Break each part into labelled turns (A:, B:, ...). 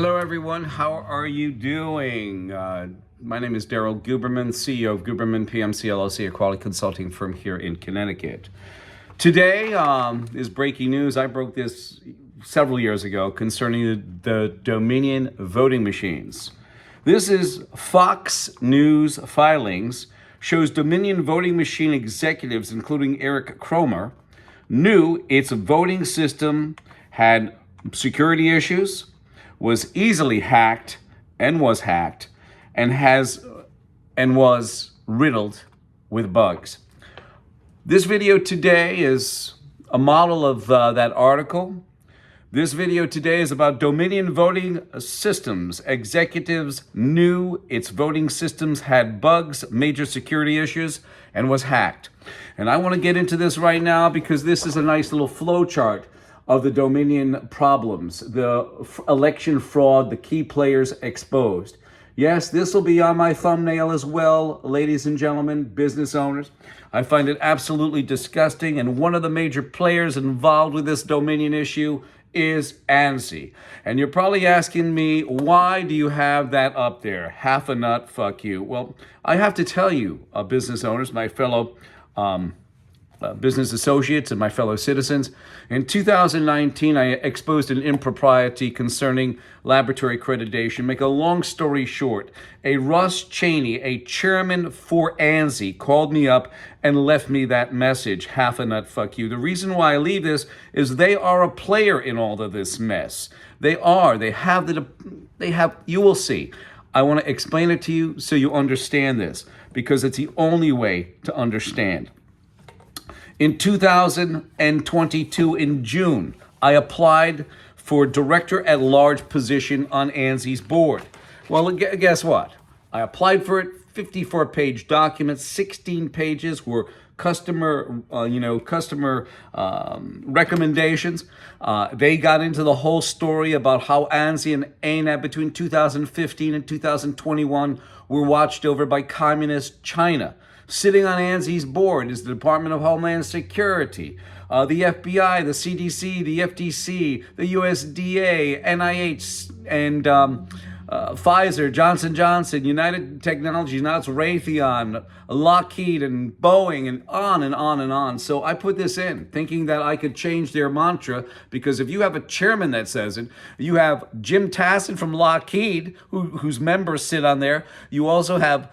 A: Hello everyone, how are you doing? My name is Daryl Gillerman, CEO of Gillerman PMC LLC, a quality consulting firm here in Connecticut. Today is breaking news. I broke this several years ago concerning the Dominion voting machines. This is Fox News filings, shows Dominion voting machine executives, including Eric Cromer, knew its voting system had security issues, was easily hacked and was hacked, and was riddled with bugs. This video today is a model of that article. This video today is about Dominion voting systems. Executives knew its voting systems had bugs, major security issues, and was hacked. And I want to get into this right now because this is a nice little flow chart of the Dominion problems, the election fraud, the key players exposed. Yes, this will be on my thumbnail as well, ladies and gentlemen, business owners. I find it absolutely disgusting, and one of the major players involved with this Dominion issue is ANSI. And you're probably asking me, why do you have that up there? Half a nut, fuck you. Well, I have to tell you, business owners, my fellow business associates and my fellow citizens. In 2019, I exposed an impropriety concerning laboratory accreditation. Make a long story short, a Russ Cheney, a chairman for ANSI, called me up and left me that message, half a nut, fuck you. The reason why I leave this is they are a player in all of this mess. They have, you will see. I want to explain it to you so you understand this, because it's the only way to understand. In 2022, in June, I applied for director-at-large position on ANSI's board. Well, guess what? I applied for it, 54-page document, 16 pages were customer recommendations. They got into the whole story about how ANSI and ANAB between 2015 and 2021 were watched over by communist China. Sitting on ANSI's board is the Department of Homeland Security, the FBI, the CDC, the FTC, the USDA, NIH, and Pfizer, Johnson & Johnson, United Technologies, now it's Raytheon, Lockheed, and Boeing, and on and on and on. So I put this in, thinking that I could change their mantra, because if you have a chairman that says it, you have Jim Tassin from Lockheed, whose members sit on there. You also have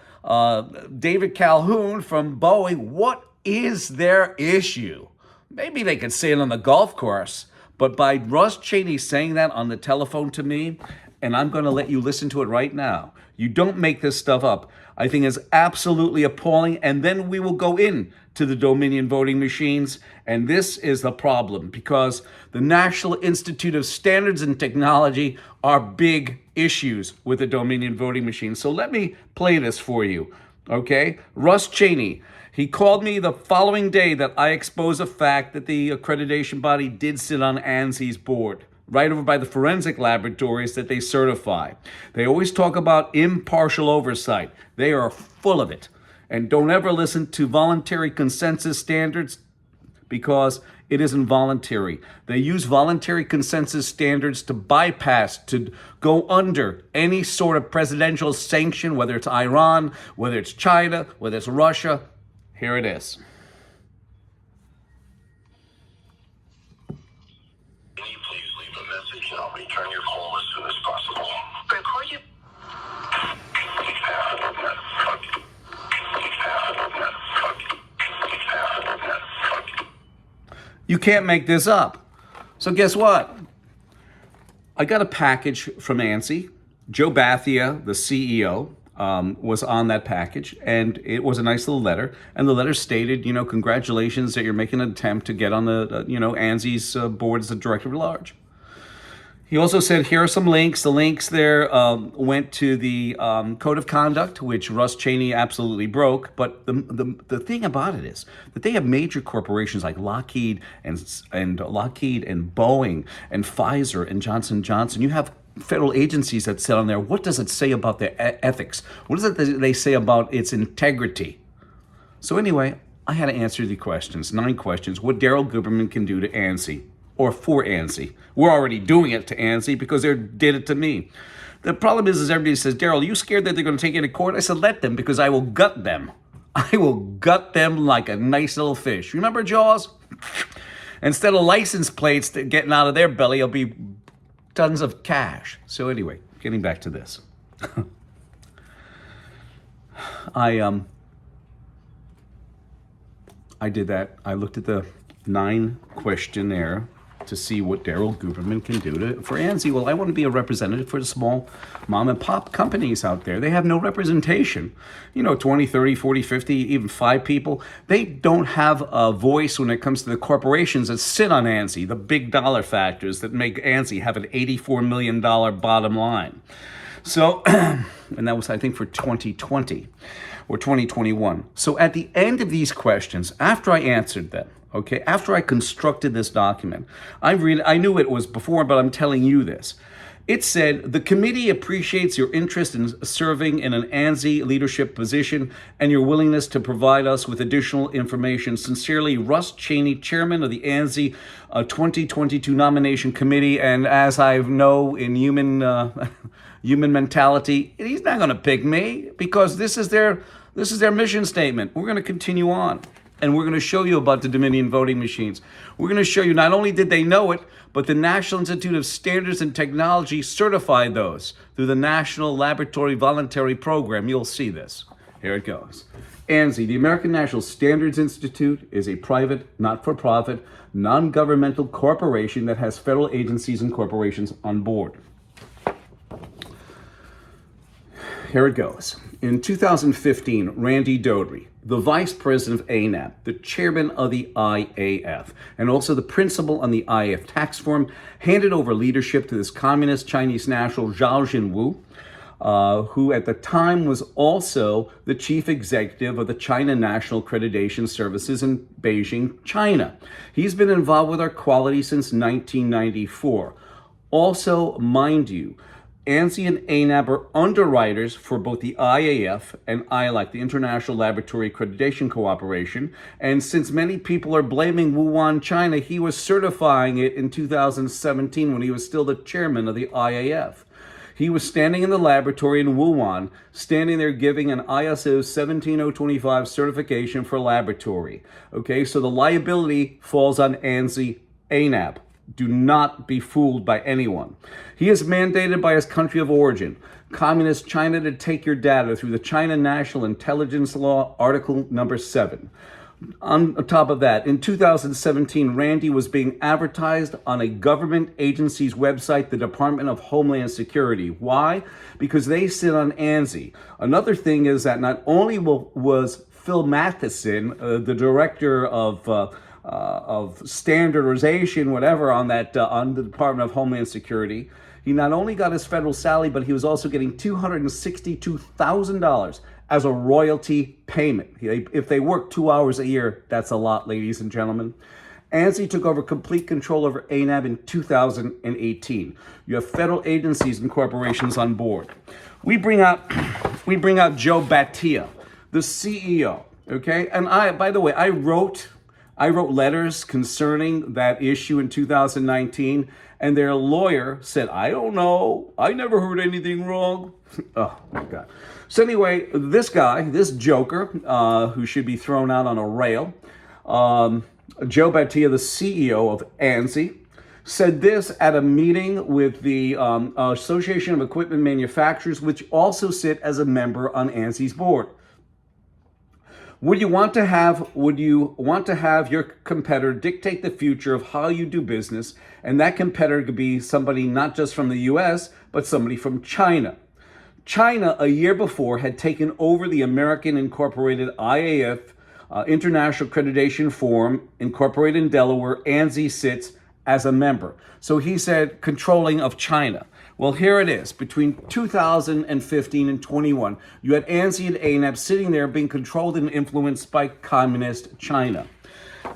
A: David Calhoun from Boeing. What is their issue? Maybe they could say it on the golf course, but by Russ Cheney saying that on the telephone to me, and I'm going to let you listen to it right now. You don't make this stuff up. I think it's absolutely appalling, and then we will go in to the Dominion voting machines, and this is the problem, because the National Institute of Standards and Technology are big issues with the Dominion voting machine. So let me play this for you, okay? Russ Cheney, he called me the following day that I exposed the fact that the accreditation body did sit on ANSI's board, right over by the forensic laboratories that they certify. They always talk about impartial oversight. They are full of it. And don't ever listen to voluntary consensus standards, because it isn't voluntary. They use voluntary consensus standards to bypass, to go under any sort of presidential sanction, whether it's Iran, whether it's China, whether it's Russia. Here it is.
B: Can you please leave a message and I'll return your call as soon as possible. Record you.
A: You can't make this up. So guess what? I got a package from ANSI. Joe Batia, the CEO, was on that package, and it was a nice little letter. And the letter stated, congratulations that you're making an attempt to get on the, ANSI's board as the director at large. He also said, here are some links. The links there went to the code of conduct, which Russ Cheney absolutely broke. But the thing about it is that they have major corporations like Lockheed and Boeing and Pfizer and Johnson & Johnson. You have federal agencies that sit on there. What does it say about their ethics? What does it they say about its integrity? So anyway, I had to answer the questions, 9 questions, what Daryl Gillerman can do to ANSI. or for ANSI. We're already doing it to ANSI because they did it to me. The problem is everybody says, Daryl, are you scared that they're going to take you to court? I said, let them, because I will gut them. I will gut them like a nice little fish. Remember Jaws? Instead of license plates getting out of their belly, it'll be tons of cash. So anyway, getting back to this. I did that. I looked at the 9 questionnaire to see what Daryl Guberman can do for ANSI. Well, I want to be a representative for the small mom and pop companies out there. They have no representation. 20, 30, 40, 50, even 5 people. They don't have a voice when it comes to the corporations that sit on ANSI, the big dollar factors that make ANSI have an $84 million bottom line. So, and that was, I think, for 2020 or 2021. So at the end of these questions, after I answered them, okay, after I constructed this document, I knew it was before, but I'm telling you this. It said, the committee appreciates your interest in serving in an ANSI leadership position and your willingness to provide us with additional information. Sincerely, Russ Cheney, Chairman of the ANSI 2022 Nomination Committee. And as I know in human mentality, he's not going to pick me because this is their mission statement. We're going to continue on. And we're going to show you about the Dominion voting machines. We're going to show you not only did they know it, but the National Institute of Standards and Technology certified those through the National Laboratory Voluntary Program. You'll see this. Here it goes. ANSI, the American National Standards Institute, is a private, not-for-profit, non-governmental corporation that has federal agencies and corporations on board. Here it goes. In 2015, Randy Dodry, the vice president of ANAB, the chairman of the IAF, and also the principal on the IAF tax form, handed over leadership to this communist Chinese national Zhao Jinwu, who at the time was also the chief executive of the China National Accreditation Services in Beijing, China. He's been involved with our quality since 1994. Also, mind you, ANSI and ANAB are underwriters for both the IAF and ILAC, the International Laboratory Accreditation Cooperation. And since many people are blaming Wuhan, China, he was certifying it in 2017 when he was still the chairman of the IAF. He was standing in the laboratory in Wuhan, standing there giving an ISO 17025 certification for laboratory. Okay, so the liability falls on ANSI, ANAB. Do not be fooled by anyone. He is mandated by his country of origin, Communist China, to take your data through the China National Intelligence Law, Article number 7. On top of that, in 2017, Randy was being advertised on a government agency's website, the Department of Homeland Security. Why? Because they sit on ANSI. Another thing is that not only was Phil Matheson, the director of standardization, whatever, on the Department of Homeland Security. He not only got his federal salary, but he was also getting $262,000 as a royalty payment. If they work 2 hours a year, that's a lot, ladies and gentlemen. ANSI took over complete control over ANAB in 2018. You have federal agencies and corporations on board. We bring out Joe Batia, the CEO. Okay, and by the way, I wrote letters concerning that issue in 2019, and their lawyer said, I don't know. I never heard anything wrong. Oh, my God. So anyway, this guy, this joker, who should be thrown out on a rail, Joe Batia, the CEO of ANSI, said this at a meeting with the Association of Equipment Manufacturers, which also sit as a member on ANSI's board. Would you want to have your competitor dictate the future of how you do business? And that competitor could be somebody not just from the US, but somebody from China. China, a year before, had taken over the American Incorporated IAF, International Accreditation Forum, incorporated in Delaware. ANSI sits as a member. So he said controlling of China. Well, here it is. Between 2015 and 21, you had ANSI and ANAB sitting there being controlled and influenced by communist China.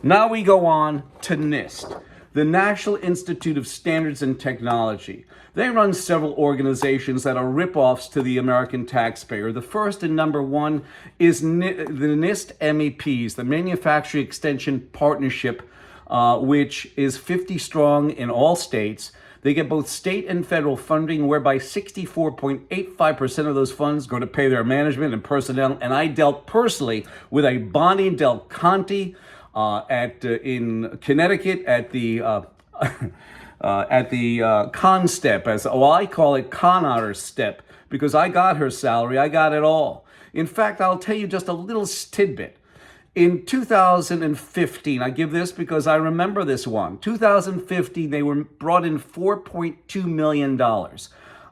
A: Now we go on to NIST, the National Institute of Standards and Technology. They run several organizations that are ripoffs to the American taxpayer. The first and number one is the NIST MEPs, the Manufacturing Extension Partnership which is 50 strong in all states. They get both state and federal funding, whereby 64.85% of those funds go to pay their management and personnel. And I dealt personally with a Bonnie Del Conte in Connecticut at the con step, I call it con honor step, because I got her salary, I got it all. In fact, I'll tell you just a little tidbit. In 2015, I give this because I remember this one. 2015, they were brought in $4.2 million. Out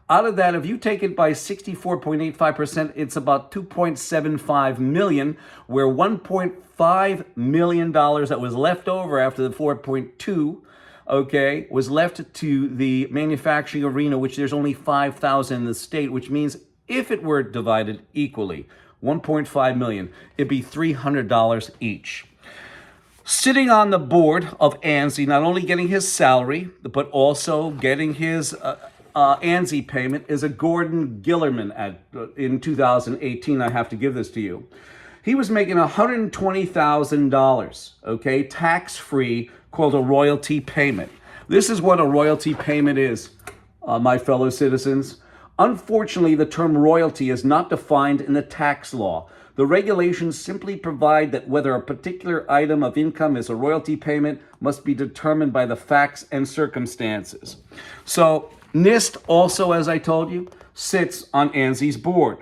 A: of that, if you take it by 64.85%, it's about $2.75 million, where $1.5 million that was left over after the 4.2, okay, was left to the manufacturing arena, which there's only 5,000 in the state, which means if it were divided equally, 1.5 million, it'd be $300 each. Sitting on the board of ANSI, not only getting his salary, but also getting his ANSI payment, is a Gordon Gillerman in 2018. I have to give this to you. He was making $120,000, okay, tax-free, called a royalty payment. This is what a royalty payment is, my fellow citizens. Unfortunately, the term royalty is not defined in the tax law. The regulations simply provide that whether a particular item of income is a royalty payment must be determined by the facts and circumstances. So NIST also, as I told you, sits on ANSI's board.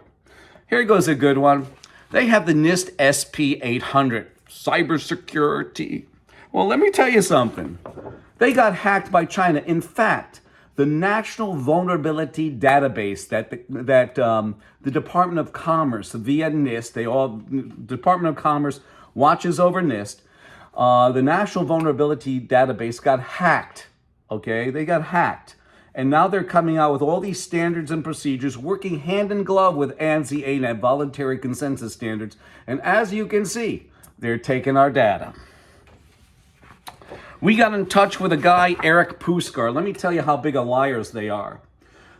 A: Here goes a good one. They have the NIST SP 800, cybersecurity. Well, let me tell you something. They got hacked by China. In fact, the National Vulnerability Database that the Department of Commerce via NIST, Department of Commerce watches over NIST. The National Vulnerability Database got hacked. Okay, they got hacked, and now they're coming out with all these standards and procedures, working hand in glove with ANSI-ANAB voluntary consensus standards. And as you can see, they're taking our data. We got in touch with a guy, Eric Puskar. Let me tell you how big of liars they are.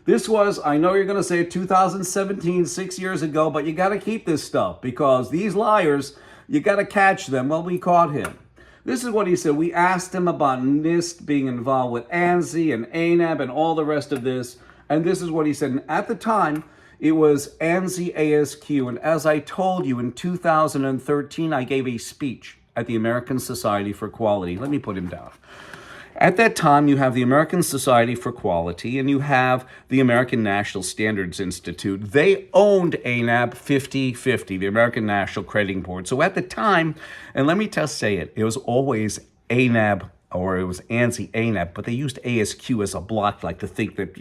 A: This was, I know you're going to say 2017, 6 years ago, but you got to keep this stuff because these liars, you got to catch them. Well, we caught him. This is what he said. We asked him about NIST being involved with ANSI and ANAB and all the rest of this. And this is what he said. And at the time, it was ANSI ASQ. And as I told you, in 2013, I gave a speech at the American Society for Quality. Let me put him down. At that time, you have the American Society for Quality and you have the American National Standards Institute. They owned ANAB 50-50, the American National Crediting Board. So at the time, and let me just say it, it was always ANAB or it was ANSI-ANAB, but they used ASQ as a block, like to think that,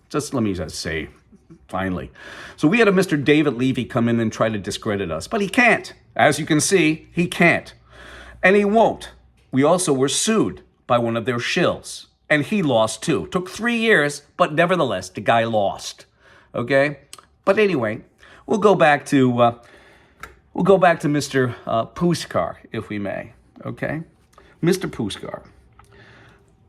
A: just let me just say, finally. So we had a Mr. David Levy come in and try to discredit us, but he can't. As you can see, he can't. And he won't. We also were sued by one of their shills, and he lost too. Took 3 years, but nevertheless, the guy lost. Okay? But anyway, we'll go back to Mr. Puskar, if we may. Okay? Mr. Puskar.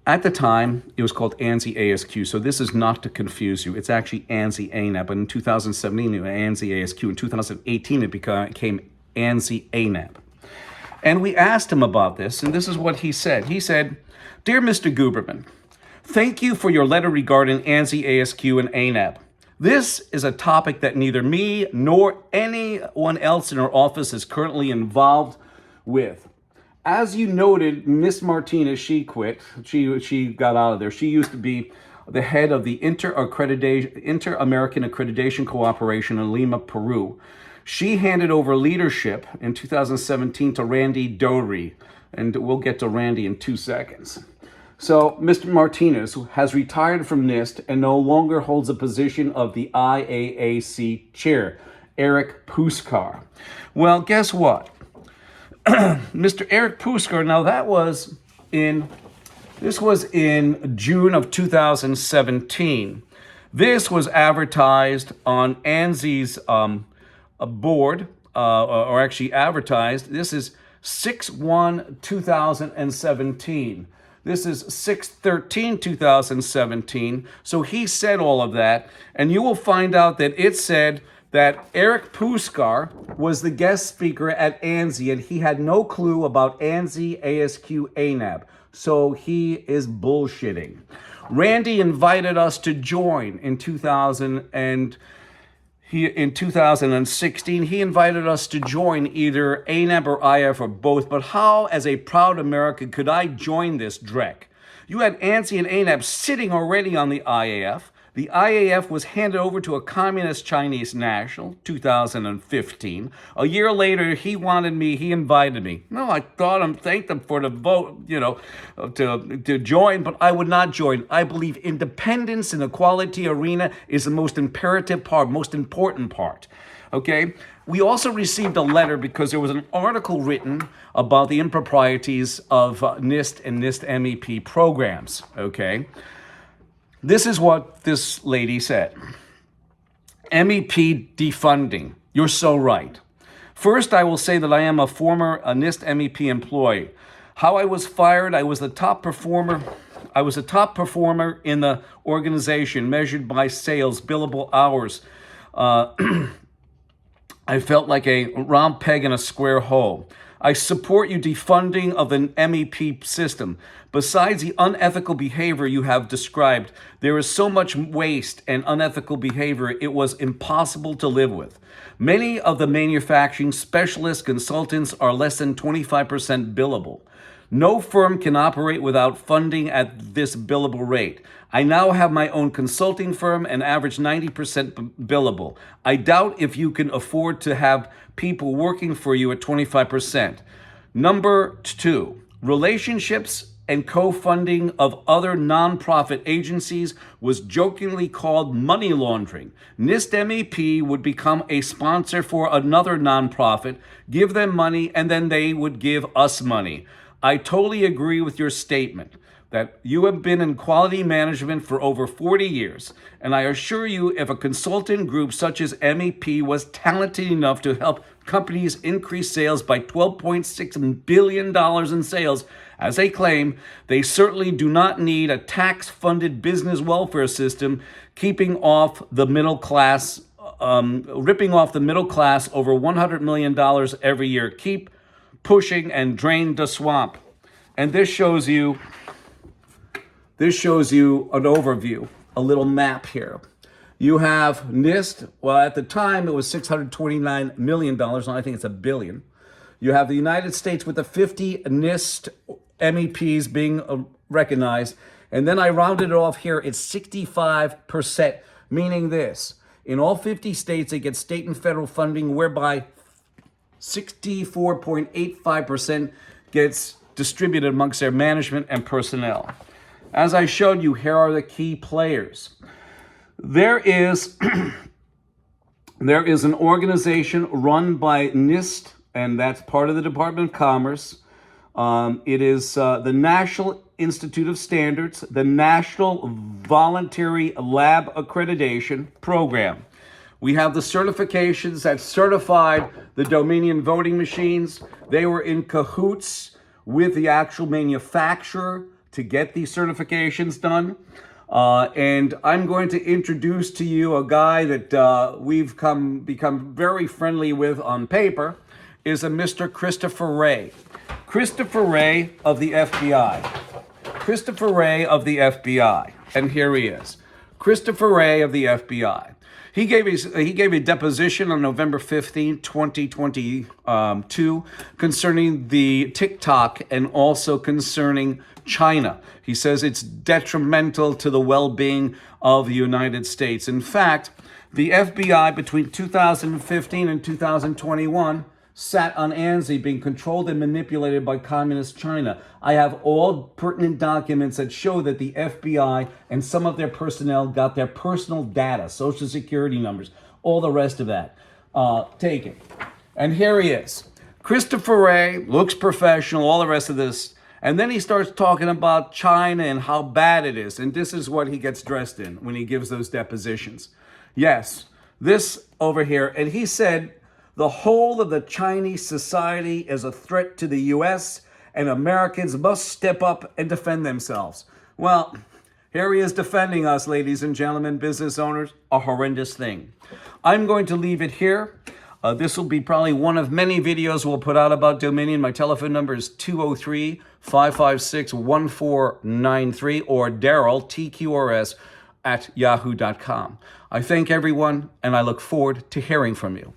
A: At the time, it was called ANSI ASQ, so this is not to confuse you. It's actually ANSI ANAB, but in 2017, it was ANSI ASQ. In 2018, it became ANSI ANAB. And we asked him about this, and this is what he said. He said, "Dear Mr. Guberman, thank you for your letter regarding ANSI ASQ and ANAB. This is a topic that neither me nor anyone else in our office is currently involved with. As you noted, Miss Martinez, she quit. She got out of there. She used to be the head of the Inter-American Accreditation Cooperation in Lima, Peru. She handed over leadership in 2017 to Randy Dory, and we'll get to Randy in 2 seconds. So Mr. Martinez has retired from NIST and no longer holds a position of the IAAC chair, Eric Puskar. Well, guess what? Mr. Eric Puskar, now this was in June of 2017. This was advertised on ANSI's board, or actually advertised. This is 6/1/2017. This is 6/13/2017. So he said all of that, and you will find out that it said that Eric Puskar was the guest speaker at ANSI, and he had no clue about ANSI, ASQ, ANAB. So he is bullshitting. Randy invited us to join in 2016, he invited us to join either ANAB or IF or both, but how, as a proud American, could I join this dreck? You had ANSI and ANAB sitting already on the IAF. The IAF was handed over to a communist Chinese national, 2015. A year later, he invited me. No, I thanked him for the vote, to join, but I would not join. I believe independence in the quality arena is the most imperative part, most important part. Okay? We also received a letter because there was an article written about the improprieties of NIST and NIST MEP programs. Okay? This is what this lady said. MEP defunding. You're so right. First, I will say that I am a former NIST MEP employee. How I was fired, I was the top performer. I was a top performer in the organization, measured by sales, billable hours. I felt like a round peg in a square hole. I support you defunding of the MEP system. Besides the unethical behavior you have described, there is so much waste and unethical behavior it was impossible to live with. Many of the manufacturing specialist consultants are less than 25% billable. No firm can operate without funding at this billable rate. I now have my own consulting firm and average 90% billable. I doubt if you can afford to have people working for you at 25%. Number 2, relationships and co-funding of other nonprofit agencies was jokingly called money laundering. NIST MEP would become a sponsor for another nonprofit, give them money, and then they would give us money. I totally agree with your statement that you have been in quality management for over 40 years, and I assure you if a consultant group such as MEP was talented enough to help companies increase sales by $12.6 billion in sales, as they claim, they certainly do not need a tax-funded business welfare system keeping off the middle class, ripping off the middle class over $100 million every year. Keep pushing and drain the swamp. And this shows you an overview, a little map here. You have NIST, well, at the time it was $629 million, now I think it's $1 billion. You have the United States with the 50 NIST MEPs being recognized, and then I rounded it off here, it's 65%, meaning this. In all 50 states, they get state and federal funding, whereby 64.85% gets distributed amongst their management and personnel. As I showed you, here are the key players. There is an organization run by NIST, and that's part of the Department of Commerce. It is the National Institute of Standards, the National Voluntary Lab Accreditation Program. We have the certifications that certified the Dominion voting machines. They were in cahoots with the actual manufacturer to get these certifications done. And I'm going to introduce to you a guy that we've become very friendly with on paper, is a Mr. Christopher Wray. Christopher Wray of the FBI. Christopher Wray of the FBI. And here he is. Christopher Wray of the FBI. He gave a deposition on November 15, 2022 concerning the TikTok and also concerning China. He says it's detrimental to the well-being of the United States. In fact, the FBI between 2015 and 2021 sat on ANSI being controlled and manipulated by communist China. I have all pertinent documents that show that the FBI and some of their personnel got their personal data, social security numbers, all the rest of that taken. And here he is. Christopher Wray looks professional, all the rest of this. And then he starts talking about China and how bad it is. And this is what he gets dressed in when he gives those depositions. Yes, this over here. And he said, the whole of the Chinese society is a threat to the U.S., and Americans must step up and defend themselves. Well, Here he is defending us, ladies and gentlemen, business owners, a horrendous thing. I'm going to leave it here. This will be probably one of many videos we'll put out about Dominion. My telephone number is 203-556-1493 or Daryl, TQRS, @yahoo.com. I thank everyone, and I look forward to hearing from you.